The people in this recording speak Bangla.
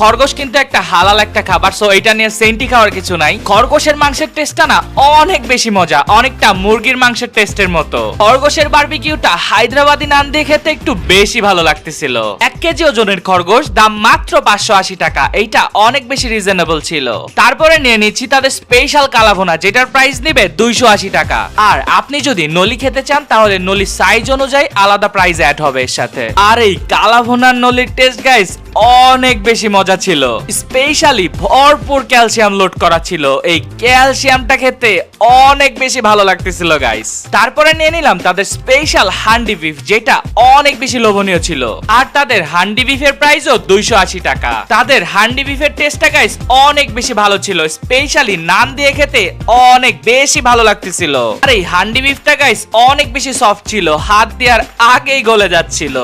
খরগোশ কিন্তু একটা হালাল একটা খাবার, সো এটা নিয়ে সেন্টি খাওয়ার কিছু নাই। খরগোশের মাংসের টেস্টটা না অনেক বেশি মজা, অনেকটা মুরগির মাংসের টেস্টের মতো। খরগোশের বারবিকিউটা হায়দ্রাবাদি নান দিয়ে খেতে একটু বেশি ভালো লাগতেছিল। 1 কেজি ওজনের খরগোশ, দাম মাত্র 580 টাকা। এইটা অনেক বেশি রিজনেবল ছিল। তারপরে নিয়ে নিচ্ছি তাদের স্পেশাল কালাভুনা, যেটার প্রাইস নিবে 280 টাকা। আর আপনি যদি নলি খেতে চান তাহলে নলি সাইজ অনুযায়ী আলাদা প্রাইস অ্যাড হবে এর সাথে। আর এই কালাভুনার নলির টেস্ট গাইস অনেক বেশি মজা ছিল, স্পেশালি ভরপুর ক্যালসিয়াম লোড করা ছিল। এই ক্যালসিয়ামটা খেতে অনেক বেশি ভালো লাগতেছিল গাইস। তারপরে নিয়ে নিলাম তাদের স্পেশাল হান্ডি বিফ, যেটা অনেক বেশি লোভনীয় ছিল। আর তাদের হান্ডি বিফের প্রাইসও 280 টাকা। তাদের হান্ডি বিফের টেস্টটা গাইস অনেক বেশি ভালো ছিল, স্পেশালি নান দিয়ে খেতে অনেক বেশি ভালো লাগতেছিল। আর এই হান্ডি বিফটা গাইস অনেক বেশি সফট ছিল, হাত দেওয়ার আগেই গলে যাচ্ছিল।